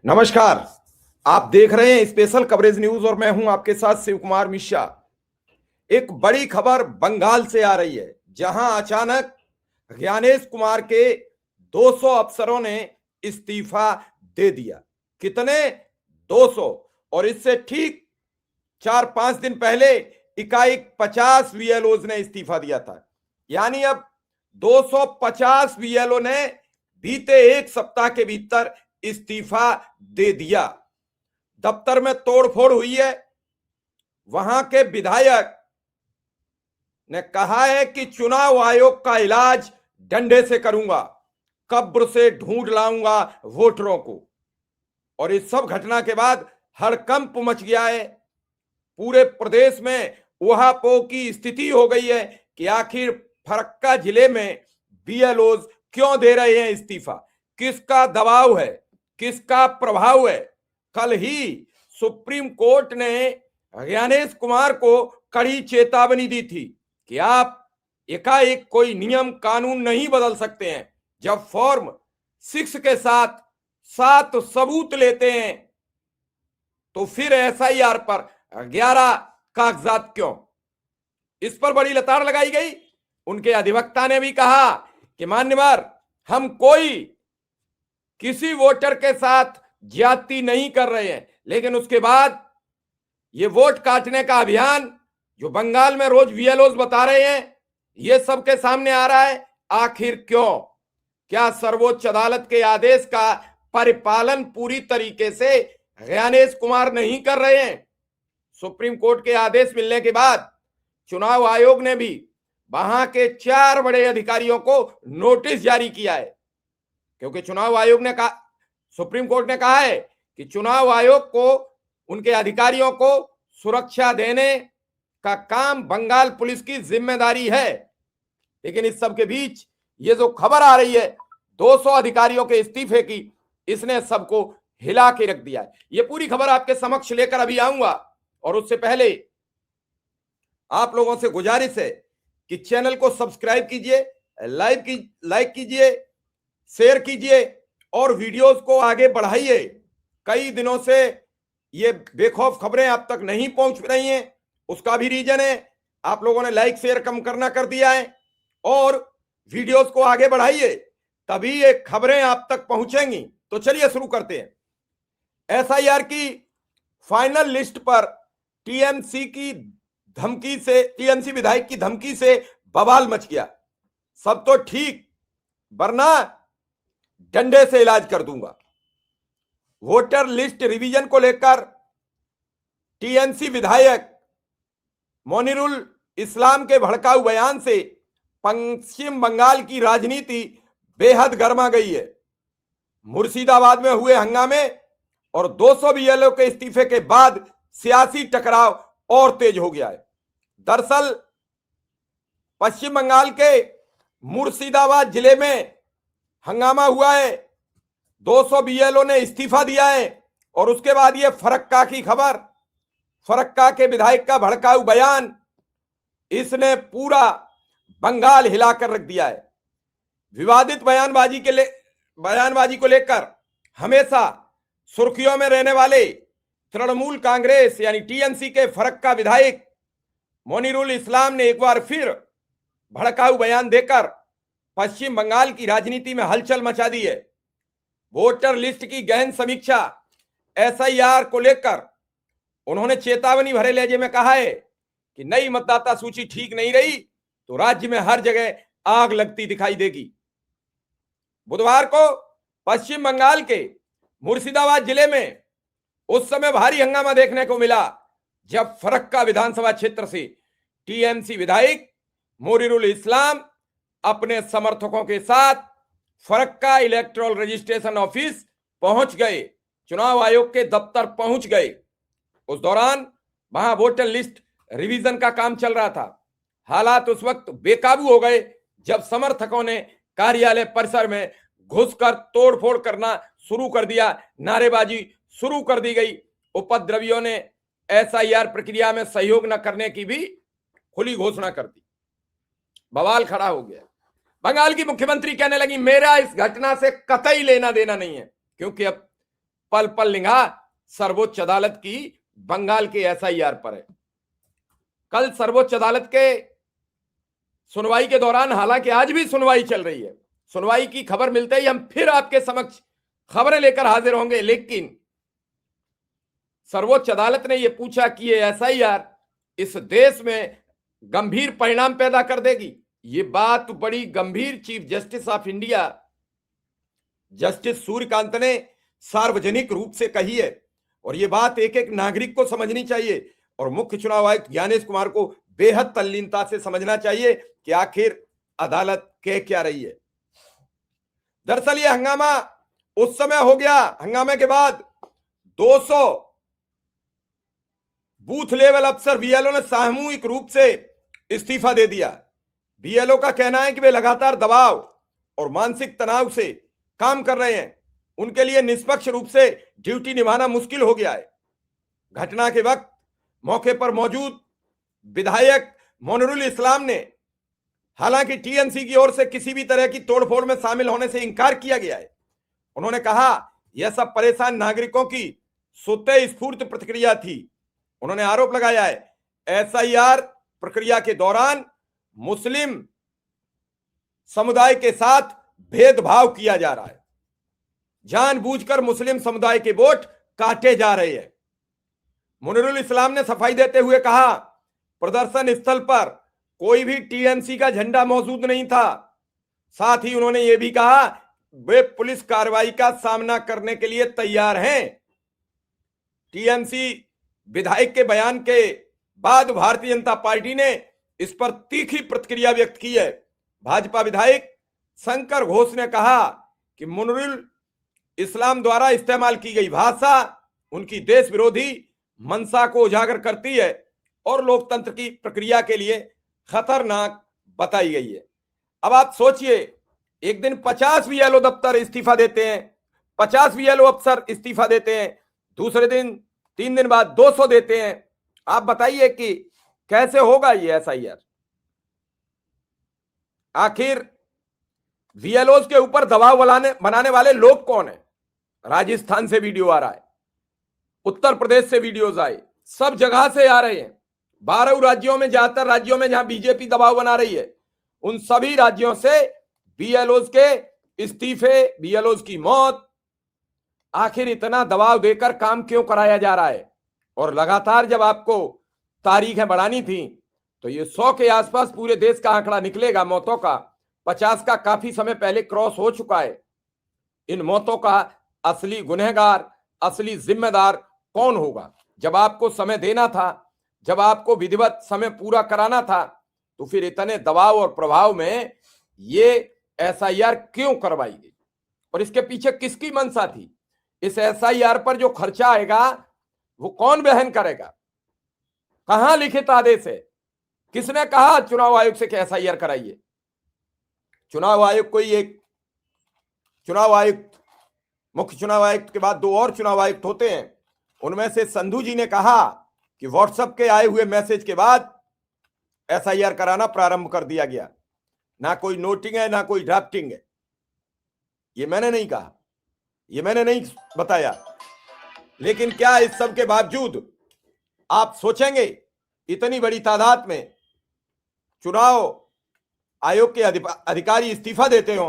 नमस्कार। आप देख रहे हैं स्पेशल कवरेज न्यूज और मैं हूं आपके साथ शिव कुमार मिश्रा। एक बड़ी खबर बंगाल से आ रही है, जहां अचानक ज्ञानेश कुमार के 200 अफसरों ने इस्तीफा दे दिया। कितने? 200। और इससे ठीक 4-5 दिन पहले इकाई 50 वीएलओज ने इस्तीफा दिया था। यानी अब 250 वीएलओ ने बीते एक सप्ताह के भीतर इस्तीफा दे दिया। दफ्तर में तोड़फोड़ हुई है। वहां के विधायक ने कहा है कि चुनाव आयोग का इलाज डंडे से करूंगा, कब्र से ढूंढ लाऊंगा वोटरों को। और इस सब घटना के बाद हड़कंप मच गया है। पूरे प्रदेश में उहापोह की स्थिति हो गई है कि आखिर फरक्का जिले में बीएलओज क्यों दे रहे हैं इस्तीफा, किसका दबाव है, किसका प्रभाव है। कल ही सुप्रीम कोर्ट ने ज्ञानेश कुमार को कड़ी चेतावनी दी थी कि आप एकाएक कोई नियम कानून नहीं बदल सकते हैं। जब फॉर्म 6 के साथ 7 सबूत लेते हैं तो फिर एसआईआर पर 11 कागजात क्यों? इस पर बड़ी लताड़ लगाई गई। उनके अधिवक्ता ने भी कहा कि मान्यवर, हम किसी वोटर के साथ ज्यादती नहीं कर रहे हैं। लेकिन उसके बाद ये वोट काटने का अभियान जो बंगाल में रोज वीएलओज बता रहे हैं, ये सबके सामने आ रहा है। आखिर क्यों? क्या सर्वोच्च अदालत के आदेश का परिपालन पूरी तरीके से ज्ञानेश कुमार नहीं कर रहे हैं? सुप्रीम कोर्ट के आदेश मिलने के बाद चुनाव आयोग ने भी वहां के 4 बड़े अधिकारियों को नोटिस जारी किया है। क्योंकि चुनाव आयोग ने कहा, सुप्रीम कोर्ट ने कहा है कि चुनाव आयोग को, उनके अधिकारियों को सुरक्षा देने का काम बंगाल पुलिस की जिम्मेदारी है। लेकिन इस सब के बीच ये जो खबर आ रही है 200 अधिकारियों के इस्तीफे की, इसने सबको हिला के रख दिया है। ये पूरी खबर आपके समक्ष लेकर अभी आऊंगा, और उससे पहले आप लोगों से गुजारिश है कि चैनल को सब्सक्राइब कीजिए, लाइक कीजिए, शेयर कीजिए और वीडियोस को आगे बढ़ाइए। कई दिनों से ये बेखौफ खबरें आप तक नहीं पहुंच रही हैं, उसका भी रीजन है आप लोगों ने लाइक शेयर कम करना कर दिया है। और वीडियोस को आगे बढ़ाइए, तभी ये खबरें आप तक पहुंचेंगी। तो चलिए शुरू करते हैं। एसआईआर की फाइनल लिस्ट पर टीएमसी विधायक की धमकी से बवाल मच गया। सब तो ठीक, वरना डंडे से इलाज कर दूंगा। वोटर लिस्ट रिवीजन को लेकर टीएमसी विधायक मोनिरुल इस्लाम के भड़काऊ बयान से पश्चिम बंगाल की राजनीति बेहद गर्मा गई है। मुर्शिदाबाद में हुए हंगामे और 200 बीएलओ के इस्तीफे के बाद सियासी टकराव और तेज हो गया है। दरअसल पश्चिम बंगाल के मुर्शिदाबाद जिले में हंगामा हुआ है, 200 बीएलओ ने इस्तीफा दिया है। और उसके बाद ये फरक्का की खबर, फरक्का के विधायक का भड़काऊ बयान, इसने पूरा बंगाल हिलाकर रख दिया है। विवादित बयानबाजी को लेकर हमेशा सुर्खियों में रहने वाले तृणमूल कांग्रेस यानी टीएमसी के फरक्का विधायक मोनिरुल इस्लाम ने एक बार फिर भड़काऊ बयान देकर पश्चिम बंगाल की राजनीति में हलचल मचा दी है। वोटर लिस्ट की गहन समीक्षा एसआईआर को लेकर उन्होंने चेतावनी भरे लहजे में कहा है कि नई मतदाता सूची ठीक नहीं रही तो राज्य में हर जगह आग लगती दिखाई देगी। बुधवार को पश्चिम बंगाल के मुर्शिदाबाद जिले में उस समय भारी हंगामा देखने को मिला जब फरक्का विधानसभा क्षेत्र से टीएमसी विधायक मोनिरुल इस्लाम अपने समर्थकों के साथ फरक्का इलेक्टोरल रजिस्ट्रेशन ऑफिस पहुंच गए, चुनाव आयोग के दफ्तर पहुंच गए। उस दौरान वहां वोटर लिस्ट रिवीजन का काम चल रहा था। हालात उस वक्त बेकाबू हो गए जब समर्थकों ने कार्यालय परिसर में घुसकर तोड़फोड़ करना शुरू कर दिया, नारेबाजी शुरू कर दी गई। उपद्रवियों ने एसआईआर प्रक्रिया में सहयोग न करने की भी खुली घोषणा कर दी। बवाल खड़ा हो गया। बंगाल की मुख्यमंत्री कहने लगी, मेरा इस घटना से कतई लेना देना नहीं है, क्योंकि अब पल पल निगाह सर्वोच्च अदालत की बंगाल के एसआईआर पर है। कल सर्वोच्च अदालत के सुनवाई के दौरान, हालांकि आज भी सुनवाई चल रही है, सुनवाई की खबर मिलते ही हम फिर आपके समक्ष खबरें लेकर हाजिर होंगे, लेकिन सर्वोच्च अदालत ने यह पूछा कि ये एसआईआर इस देश में गंभीर परिणाम पैदा कर देगी। ये बात बड़ी गंभीर chief justice of India justice Suryakant ने सार्वजनिक रूप से कही है, और ये बात एक एक नागरिक को समझनी चाहिए और मुख्य चुनाव आयुक्त ज्ञानेश कुमार को बेहद तल्लीनता से समझना चाहिए कि आखिर अदालत कह क्या रही है। दरअसल ये हंगामा उस समय हो गया, हंगामे के बाद 200 बूथ लेवल अफसर बीएलओ ने सामूहिक रूप से इस्तीफा दे दिया। बीएलओ का कहना है कि वे लगातार दबाव और मानसिक तनाव से काम कर रहे हैं, उनके लिए निष्पक्ष रूप से ड्यूटी निभाना मुश्किल हो गया है। घटना के वक्त मौके पर मौजूद विधायक मोनरुल इस्लाम ने, हालांकि टीएमसी की ओर से किसी भी तरह की तोड़फोड़ में शामिल होने से इंकार किया गया है। उन्होंने कहा यह सब परेशान नागरिकों की स्वतः स्फूर्त प्रतिक्रिया थी। उन्होंने आरोप लगाया है एसआईआर प्रक्रिया के दौरान मुस्लिम समुदाय के साथ भेदभाव किया जा रहा है, जानबूझकर मुस्लिम समुदाय के वोट काटे जा रहे हैं। मुनीरुल इस्लाम ने सफाई देते हुए कहा प्रदर्शन स्थल पर कोई भी टीएमसी का झंडा मौजूद नहीं था। साथ ही उन्होंने यह भी कहा वे पुलिस कार्रवाई का सामना करने के लिए तैयार हैं। टीएमसी विधायक के बयान के बाद भारतीय जनता पार्टी ने इस पर तीखी प्रतिक्रिया व्यक्त की है। भाजपा विधायक शंकर घोष ने कहा कि मुनीरुल इस्लाम द्वारा इस्तेमाल की गई भाषा उनकी देश विरोधी मंशा को उजागर करती है और लोकतंत्र की प्रक्रिया के लिए खतरनाक बताई गई है। अब आप सोचिए, एक दिन 50 बीएलओ दफ्तर इस्तीफा देते हैं, 50 बीएलओ अफसर इस्तीफा देते हैं, दूसरे दिन 3 दिन बाद 200 देते हैं। आप बताइए कि कैसे होगा ये एसआईआर? आखिर बीएलओज के ऊपर दबाव बनाने वाले लोग कौन है? राजस्थान से वीडियो आ रहा है, उत्तर प्रदेश से वीडियोज आए, सब जगह से आ रहे हैं। 12 राज्यों में, ज्यादातर राज्यों में जहां बीजेपी दबाव बना रही है, उन सभी राज्यों से बीएलओज के इस्तीफे, बीएलओज की मौत। आखिर इतना दबाव देकर काम क्यों कराया जा रहा है? और लगातार जब आपको तारीखें बढ़ानी थी तो ये 100 के आसपास पूरे देश का आंकड़ा निकलेगा मौतों का। 50 का काफी समय पहले क्रॉस हो चुका है। इन मौतों का असली गुनहगार, असली जिम्मेदार कौन होगा? जब आपको समय देना था, जब आपको विधिवत समय पूरा कराना था, तो फिर इतने दबाव और प्रभाव में ये एसआईआर क्यों करवाई गई? और इसके पीछे किसकी मंशा थी? इस एसआईआर पर जो खर्चा आएगा वो कौन वहन करेगा? कहां लिखित आदेश है? किसने कहा चुनाव आयोग से कि एसआईआर कराइए? चुनाव आयोग कोई एक चुनाव आयुक्त, मुख्य चुनाव आयुक्त के बाद 2 और चुनाव आयुक्त होते हैं। उनमें से संधू जी ने कहा कि व्हाट्सएप के आए हुए मैसेज के बाद एसआईआर कराना प्रारंभ कर दिया गया। ना कोई नोटिंग है, ना कोई ड्राफ्टिंग है। ये मैंने नहीं कहा, ये मैंने नहीं बताया। लेकिन क्या इस सब के बावजूद आप सोचेंगे इतनी बड़ी तादाद में चुनाव आयोग के अधिकारी इस्तीफा देते हो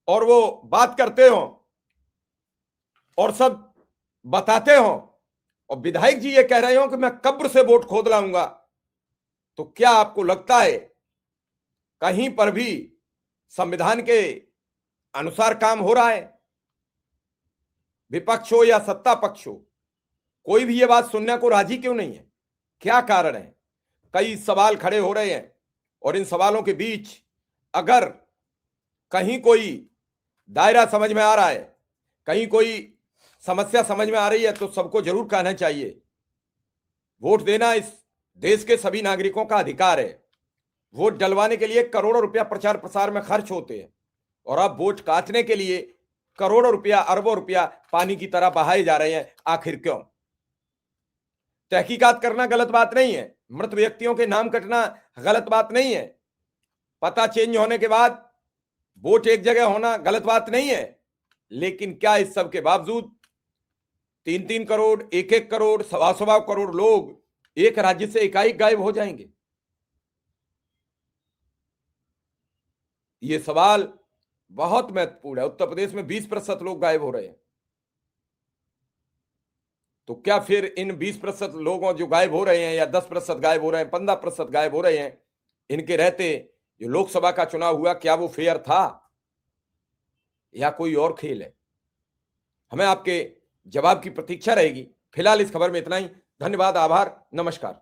और वो बात करते हो और सब बताते हो, और विधायक जी ये कह रहे हो कि मैं कब्र से वोट खोद लाऊंगा, तो क्या आपको लगता है कहीं पर भी संविधान के अनुसार काम हो रहा है? विपक्ष हो या सत्ता पक्ष हो, कोई भी ये बात सुनने को राजी क्यों नहीं है? क्या कारण है? कई सवाल खड़े हो रहे हैं और इन सवालों के बीच अगर कहीं कोई दायरा समझ में आ रहा है, कहीं कोई समस्या समझ में आ रही है, तो सबको जरूर कहना चाहिए। वोट देना इस देश के सभी नागरिकों का अधिकार है। वोट डलवाने के लिए करोड़ों रुपया प्रचार प्रसार में खर्च होते हैं और अब वोट काटने के लिए करोड़ों रुपया, अरबों रुपया पानी की तरह बहाए जा रहे हैं। आखिर क्यों? तहकीकात करना गलत बात नहीं है, मृत व्यक्तियों के नाम कटना गलत बात नहीं है, पता चेंज होने के बाद वोट एक जगह होना गलत बात नहीं है। लेकिन क्या इस सब के बावजूद 3-3 करोड़, 1-1 करोड़, 1.25 करोड़ लोग एक राज्य से एकाएक गायब हो जाएंगे? ये सवाल बहुत महत्वपूर्ण है। उत्तर प्रदेश में 20% लोग गायब हो रहे हैं, तो क्या फिर इन 20% लोगों जो गायब हो रहे हैं, या 10% गायब हो रहे हैं, 15% गायब हो रहे हैं, इनके रहते जो लोकसभा का चुनाव हुआ, क्या वो फेयर था या कोई और खेल है? हमें आपके जवाब की प्रतीक्षा रहेगी। फिलहाल इस खबर में इतना ही। धन्यवाद, आभार, नमस्कार।